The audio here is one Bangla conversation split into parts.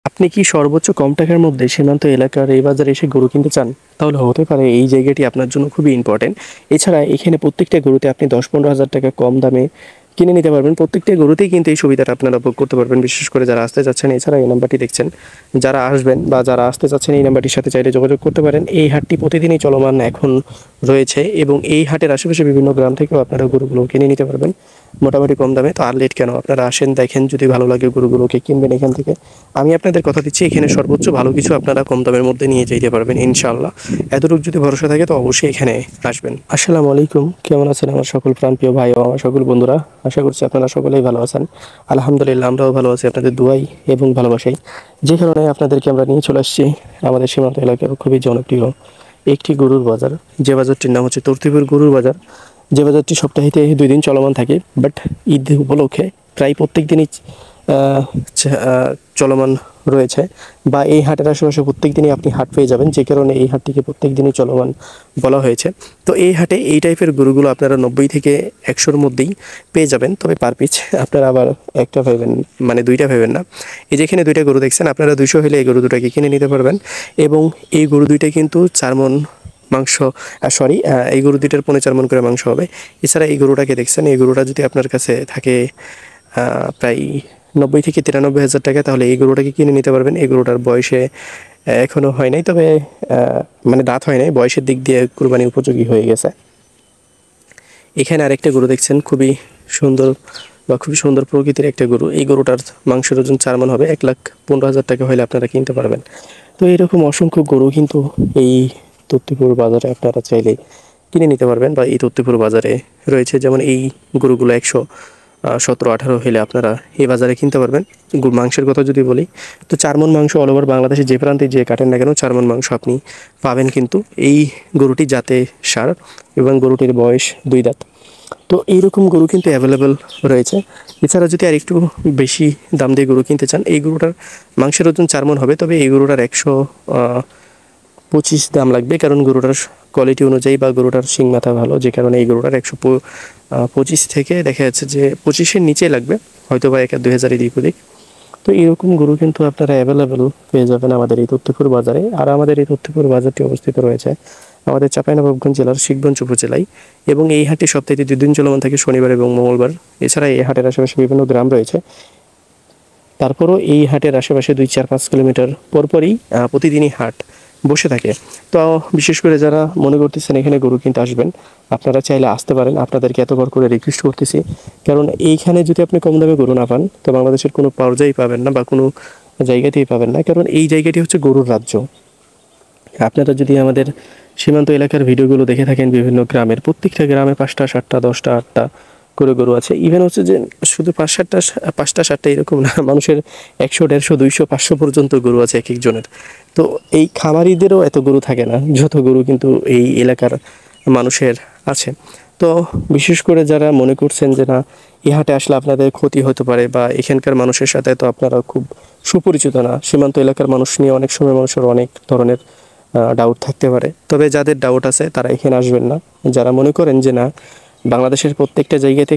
আপনি কি সর্বোচ্চ কম টাকার মধ্যে সীমান্ত এলাকার এই বাজারে এসে গরু কিনতে চান? তাহলে হতে পারে এই জায়গাটি আপনার জন্য খুবই ইম্পর্টেন্ট। এছাড়া এখানে প্রত্যেকটা গরুতে আপনি ১০-১৫ হাজার টাকা কম দামে কিনে নিতে পারবেন। প্রত্যেকটা গরুতেই কিন্তু এই সুবিধাটা আপনারা ভোগ করতে পারবেন, বিশেষ করে যারা আসতে চাচ্ছেন। এছাড়া এই নাম্বারটি দেখছেন, যারা আসবেন বা যারা আসতে চাচ্ছেন এই নাম্বারটির সাথে চাইলে যোগাযোগ করতে পারেন। এই হাটটি প্রতিদিনই চলমান এখন রয়েছে এবং এই হাটের আশেপাশে বিভিন্ন গ্রাম থেকেও আপনারা গরুগুলো কিনে নিতে পারবেন মোটামুটি কম দামে। তো আর লেট কেন, আপনারা আসেন, দেখেন, যদি ভালো লাগে গরুগুলোকে কিনবেন এখান থেকে। আমি আপনাদের কথা দিচ্ছি, এখানে সর্বোচ্চ ভালো কিছু আপনারা কম দামের মধ্যে নিয়ে যেতে পারবেন ইনশাআল্লাহ। এতটুকু যদি ভরসা থাকে তো অবশ্যই এখানে আসবেন। আসসালামু আলাইকুম, কেমন আছেন আমার সকল প্রাণপ্রিয় ভাই ও আমার সকল বন্ধুরা? আশা করছি আপনারা সকলেই ভালো আছেন। আলহামদুলিল্লাহ, আমরাও ভালো আছি আপনাদের দুয়াই এবং ভালোবাসাই। যে কারণে আপনাদেরকে আমরা নিয়ে চলে আসছি আমাদের সীমান্ত এলাকার খুবই জনপ্রিয় একটি গরুর বাজার, যে বাজারটির নাম হচ্ছে তরতিপুর গরুর বাজার। যে বাজারটি সপ্তাহে 2 দিন চলমান থাকে, বাট ঈদ উপলক্ষে প্রায় প্রত্যেক দিনই চলমান রয়েছে, বা এই হাটের আশেপাশে প্রত্যেক দিনই আপনি হাট পেয়ে যাবেন, যে কারণে এই হাটটিকে প্রত্যেক দিনই চলমান বলা হয়েছে। তো এই হাটে এই টাইপের গরুগুলো আপনারা 90 থেকে 100-র মধ্যেই পেয়ে যাবেন, তবে পার পিস আপনারা আবার একটা পাবেন, মানে দুইটা পাবেন না। এই যেখানে দুইটা গরু দেখছেন, আপনারা 200 হলে এই গরু দুটাকে কিনে নিতে পারবেন। এবং এই গরু দুইটা কিন্তু 4 মণ মাংস, এই গরু দুইটার 4.5 মণ করে মাংস হবে। এছাড়া এই গরুটাকে দেখছেন, এই গরুটা যদি আপনার কাছে থাকে প্রায় 90 থেকে 93 হাজার টাকা, তাহলে এই গরুটাকে কিনে নিতে পারবেন। এই গরুটার বয়সে এখনও হয় নাই, তবে মানে দাঁত হয় নাই, বয়সের দিক দিয়ে কুরবানি উপযোগী হয়ে গেছে। এখানে আরেকটা গরু দেখছেন, খুবই সুন্দর বা খুবই সুন্দর প্রকৃতির একটা গরু। এই গরুটার মাংসের ওজন 4 মণ হবে। 1,15,000 টাকা হলে আপনারা কিনতে পারবেন। তো এরকম অসংখ্য গরু কিন্তু এই তত্ত্বপুর বাজারে আপনারা চাইলে কিনে নিতে পারবেন, বা এই তত্ত্বপুর বাজারে রয়েছে। যেমন এই গরুগুলো 117-18 হলে আপনারা এই বাজারে কিনতে পারবেন। মাংসের কথা যদি বলি, তো 4 মণ মাংস অল ওভার বাংলাদেশে যে প্রান্তে যে কাটেন না কেন, 4 মণ মাংস আপনি পাবেন। কিন্তু এই গরুটি জাতে সার এবং গরুটির বয়স 2 দাঁত। তো এইরকম গরু কিন্তু অ্যাভেলেবেল রয়েছে। এছাড়া যদি আর একটু বেশি দাম দিয়ে গরু কিনতে চান, এই গরুটার মাংসের ওজন 4 মণ হবে, তবে এই গরুটার 125 দাম লাগবে, কারণ গরুটার কোয়ালিটি অনুযায়ী বা গরুটার শিং মাথা ভালো, যে কারণে এই গরুটার 125 থেকে দেখা যাচ্ছে যে 25-এর নিচে লাগবে, হয়তো বা 1-2 হাজার এদিক ওদিক। তো এরকম গরু কিন্তু আপনারা অ্যাভেলেবেল পেয়ে যাবেন আমাদের এই তত্ত্বপুর বাজারে। আর আমাদের এই তত্ত্বপুর বাজারটি অবস্থিত রয়েছে আমাদের চাঁপাইনবাবগঞ্জ জেলার শিবগঞ্জ উপজেলায়, এবং এই হাটটি সপ্তাহে 2 দিন চলমান থাকে, শনিবার এবং মঙ্গলবার। এছাড়া এই হাটের আশেপাশে বিভিন্ন গ্রাম রয়েছে। তারপরও এই হাটের আশেপাশে 2-4-5 কিলোমিটার পরপরই প্রতিদিনই হাট বসে থাকে। তো বিশেষ করে যারা মনে করতেছেন এখানে গরু কিনতে আসবেন, আপনারা চাইলে আসতে পারেন। আপনাদেরকে এতবার করে রিকোয়েস্ট করতেছি, কারণ এইখানে যদি আপনি কম দামে গরু না পান, তো বাংলাদেশের কোনো পর্যায়েই পাবেন না বা কোনো জায়গাতেই পাবেন না, কারণ এই জায়গাটি হচ্ছে গরুর রাজ্য। আপনারা যদি আমাদের সীমান্ত এলাকার ভিডিওগুলো দেখে থাকেন, বিভিন্ন গ্রামের প্রত্যেকটা গ্রামে 5টা 7টা 10টা 8টা করে গরু আছে। ইভেন হচ্ছে যে শুধু 5-7টা 7টা এরকম না, মানুষের 100, 150, 200, 500 পর্যন্ত গরু আছে এক একজনের। তো এই খামারিদেরও এত গরু থাকে না যত গরু কিন্তু এই এলাকার মানুষের আছে। তো বিশেষ করে যারা মনে করছেন যে না, এই হাটে আসলে আপনাদের ক্ষতি হতে পারে, বা এখানকার মানুষের সাথে তো আপনারা খুব সুপরিচিত না, সীমান্ত এলাকার মানুষ নিয়ে অনেক সময় মানুষের অনেক ধরনের ডাউট থাকতে পারে, তবে যাদের ডাউট আছে তারা এখানে আসবেন না। যারা মনে করেন যে না, বাংলাদেশের প্রত্যেকটা জায়গাতে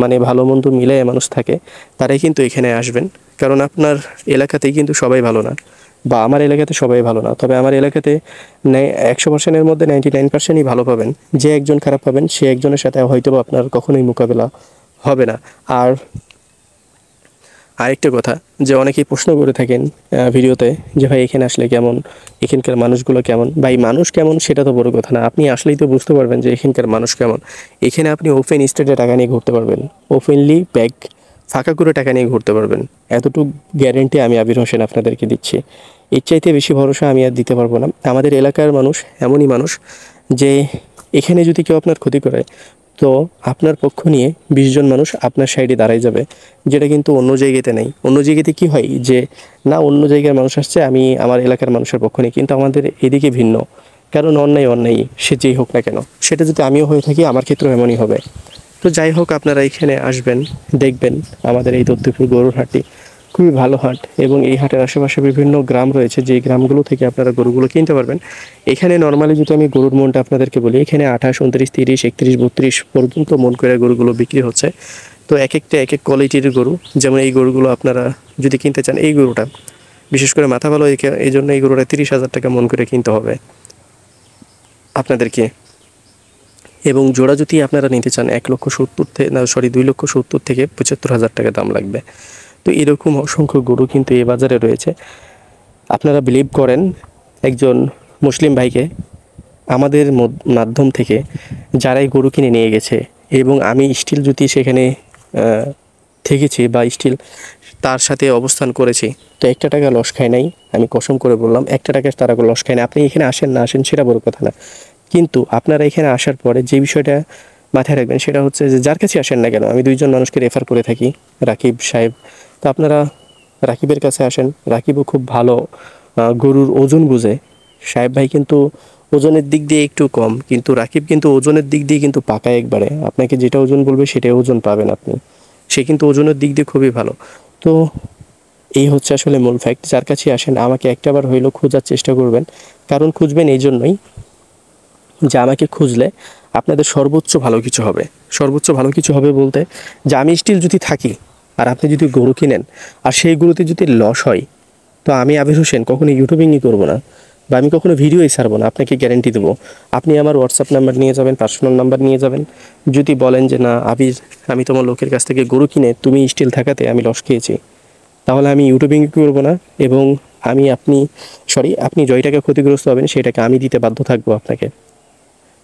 মানে ভালো মন্দ মিলিয়ে মানুষ থাকে, তারাই কিন্তু এখানে আসবেন। কারণ আপনার এলাকাতেই কিন্তু সবাই ভালো না, বা আমার এলাকাতে সবাই ভালো না, তবে আমার এলাকাতে 100%-এর মধ্যে 99%ই ভালো পাবেন। যে একজন খারাপ পাবেন, সে একজনের সাথে হয়তো আপনার কখনোই মোকাবেলা হবে না। আর আরেকটা কথা, যে অনেকেই প্রশ্ন করে থাকেন ভিডিওতে, যে ভাই এখানে আসলে কেমন, এখানকার মানুষগুলো কেমন। ভাই মানুষ কেমন সেটা তো বড় কথা না, আপনি আসলেই তো বুঝতে পারবেন যে এখানকার মানুষ কেমন। এখানে আপনি ওপেন স্টেটে টাকা নিয়ে ঘুরতে পারবেন, ওপেনলি ব্যাগ ফাঁকা করে টাকা নিয়ে ঘুরতে পারবেন। এতটুকু গ্যারেন্টি আমি আবির হোসেন আপনাদেরকে দিচ্ছি। এর চাইতে বেশি ভরসা আমি আর দিতে পারবো না। আমাদের এলাকার মানুষ এমনই মানুষ যে এখানে যদি কেউ আপনার ক্ষতি করে, তো আপনার পক্ষ নিয়ে 20 জন মানুষ আপনার সাইডে দাঁড়ায় যাবে, যেটা কিন্তু অন্য জায়গাতে নেই। অন্য জায়গাতে কি হয় যে না, অন্য জায়গার মানুষ আসছে, আমি আমার এলাকার মানুষের পক্ষ নিই, কিন্তু আমাদের এদিকে ভিন্ন। কারণ অন্যায় অন্যায়, সে যেই হোক না কেন, সেটা যদি আমিও হয়ে থাকি আমার ক্ষেত্রেও এমনই হবে। তো যাই হোক, আপনারা এখানে আসবেন, দেখবেন আমাদের এই তত্ত্বপুর গরুর হাটটি খুবই ভালো হাট, এবং এই হাটের আশেপাশে বিভিন্ন গ্রাম রয়েছে, যে গ্রামগুলো থেকে আপনারা গরুগুলো কিনতে পারবেন। এখানে নর্মালি যদি আমি গরুর মনটা আপনাদেরকে বলি, এখানে 28, 29, 30, 31, 32 পর্যন্ত মন করে গরুগুলো বিক্রি হচ্ছে। তো এক একটা এক এক কোয়ালিটির গরু। যেমন এই গরুগুলো আপনারা যদি কিনতে চান, এই গরুটা বিশেষ করে মাথা ভালো এই জন্য এই গরুটা 30,000 টাকা মন করে কিনতে হবে আপনাদেরকে। এবং জোড়া যদি আপনারা নিতে চান 2,70,000 থেকে 75,000 টাকা দাম লাগবে। তো এরকম অসংখ্য গরু কিন্তু এই বাজারে রয়েছে। আপনারা বিলিভ করেন একজন মুসলিম ভাইকে আমাদের মাধ্যম থেকে যারাই গরু কিনে নিয়ে গেছে, এবং আমি স্টিল যদি সেখানে থেকেছি বা স্টিল তার সাথে অবস্থান করেছি, তো একটা টাকা লস খায় নাই। আমি কসম করে বললাম, একটা টাকা তারা লস খায় না। আপনি এখানে আসেন না আসেন সেটা বড় কথা না, কিন্তু আপনারা এখানে আসার পরে যে বিষয়টা মাথায় রাখবেন সেটা হচ্ছে যে যার কাছে আসেন না কেন, আমি 2জন মানুষকে রেফার করে থাকি, রাকিব সাহেব। তো আপনারা রাকিবের কাছে আসেন, রাকিবও খুব ভালো গরুর ওজন বুঝে। সাহেব ভাই কিন্তু ওজনের দিক দিয়ে একটু কম, কিন্তু রাকিব কিন্তু ওজনের দিক দিয়ে কিন্তু পাকা একবারে। আপনাকে যেটা ওজন বলবে সেটাই ওজন পাবেন আপনি। সে কিন্তু ওজনের দিক দিয়ে খুবই ভালো। তো এই হচ্ছে আসলে মূল ফ্যাক্ট। যার কাছে আসেন আমাকে একটাবার হইলেও খোঁজার চেষ্টা করবেন, কারণ খুঁজবেন এই জন্যই যে আমাকে খুঁজলে আপনাদের সর্বোচ্চ ভালো কিছু হবে। সর্বোচ্চ ভালো কিছু হবে বলতে, যে আমি স্টিল যদি থাকি আর আপনি যদি গরু কিনেন আর সেই গরুতে যদি লস হয়, তো আমি আবির হোসেন কখনো ইউটিউবিংই করবো না বা আমি কখনো ভিডিওই ছাড়বো না, আপনাকে গ্যারেন্টি দেবো। আপনি আমার হোয়াটসঅ্যাপ নাম্বার নিয়ে যাবেন, পার্সোনাল নাম্বার নিয়ে যাবেন। যদি বলেন যে না আবির, আমি তোমার লোকের কাছ থেকে গরু কিনে তুমি স্টিল থাকাতে আমি লস খেয়েছি, তাহলে আমি ইউটিউবিং করবো না, এবং আপনি জয় টাকা ক্ষতিগ্রস্ত হবেন সেটাকে আমি দিতে বাধ্য থাকবো আপনাকে।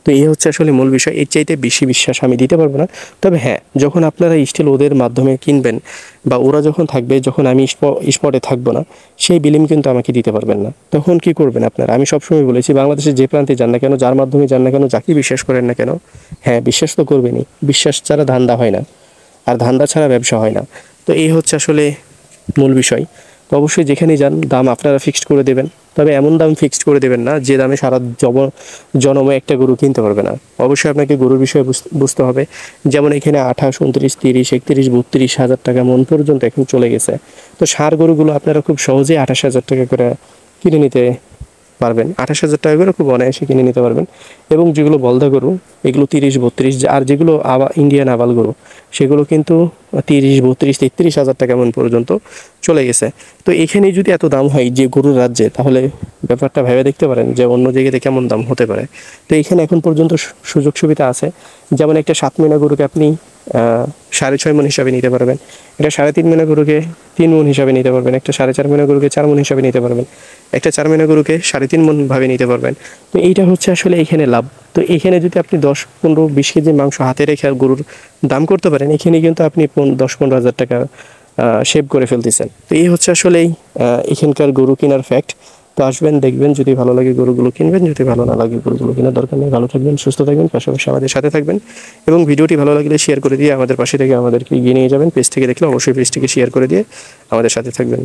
তো এই হচ্ছে আসলে মূল বিষয়। এর চাইতে বেশি বিশ্বাস আমি দিতে পারবো না। তবে হ্যাঁ, যখন আপনারা স্টিল ওদের মাধ্যমে কিনবেন বা ওরা যখন থাকবে, যখন আমি স্পটে থাকবো না, সেই বিলিং কিন্তু আমাকে দিতে পারবেন না। তখন কি করবেন আপনারা? আমি সবসময় বলেছি, বাংলাদেশের যে প্রান্তে যান না কেন, যার মাধ্যমে যান না কেন, যাকে বিশ্বাস করেন না কেন, হ্যাঁ বিশ্বাস তো করবেনই। বিশ্বাস ছাড়া ধান্দা হয় না, আর ধান্দা ছাড়া ব্যবসা হয় না। তো এই হচ্ছে আসলে মূল বিষয়। তো অবশ্যই যেখানেই যান দাম আপনারা ফিক্সড করে দেবেন, তবে এমন দাম ফিক্সড করে দেবেন না যে দামে সারা জনমে একটা গরু কিনতে পারবে না। অবশ্যই আপনাকে গরুর বিষয়ে বুঝতে হবে। যেমন এখানে 28, 29, 30, 31, 32,000 টাকা মন পর্যন্ত এখন চলে গেছে। তো ষাঁড় গরুগুলো আপনারা খুব সহজেই 28,000 টাকা করে কিনে নিতে পারবেন। 28,000 টাকা করে খুব অনায়াসে কিনে নিতে পারবেন। এবং যেগুলো বলদা গরু, এগুলো 30, 32, আর যেগুলো ইন্ডিয়ান আবাল গরু, সেগুলো কিন্তু 30, 32, 33,000 টাকা মন পর্যন্ত চলে গেছে। তো এখানে যদি এত দাম হয় যে গরুর রাজ্যে, তাহলে ব্যাপারটা ভেবে দেখতে পারেন যে অন্য জায়গাতে কেমন দাম হতে পারে। তো এখানে এখন পর্যন্ত সুযোগ সুবিধা আছে। যেমন একটা 7 মহিনা গরুকে আপনি 6.5 মণ হিসাবে নিতে পারবেন, একটা 3.5 মহিনা গরুকে 3 মণ হিসাবে নিতে পারবেন, একটা 4.5 মহিনা গরুকে 4 মণ হিসাবে নিতে পারবেন, একটা 4 মহিনা গরুকে 3.5 মণ ভাবে নিতে পারবেন। তো এইটা হচ্ছে আসলে এখানে লাভ। তো এখানে যদি আপনি 10, 15, 20 কেজি মাংস হাতে রেখে গরুর দাম করতে পারেন, এখানে কিন্তু আপনি 10-15 হাজার টাকা সেভ করে ফেলতেছেন। তো এই হচ্ছে আসলে এখানকার গরু কেনার ফ্যাক্ট। তো আসবেন, দেখবেন, যদি ভালো লাগে গরুগুলো কিনবেন, যদি ভালো না লাগে গরুগুলো কেনার দরকার নেই। ভালো থাকবেন, সুস্থ থাকবেন, পাশাপাশি আমাদের সাথে থাকবেন, এবং ভিডিওটি ভালো লাগলে শেয়ার করে দিয়ে আমাদের পাশে থেকে আমাদেরকে এগিয়ে নিয়ে যাবেন। পেজ থেকে দেখলে অবশ্যই পেজটিকে শেয়ার করে দিয়ে আমাদের সাথে থাকবেন।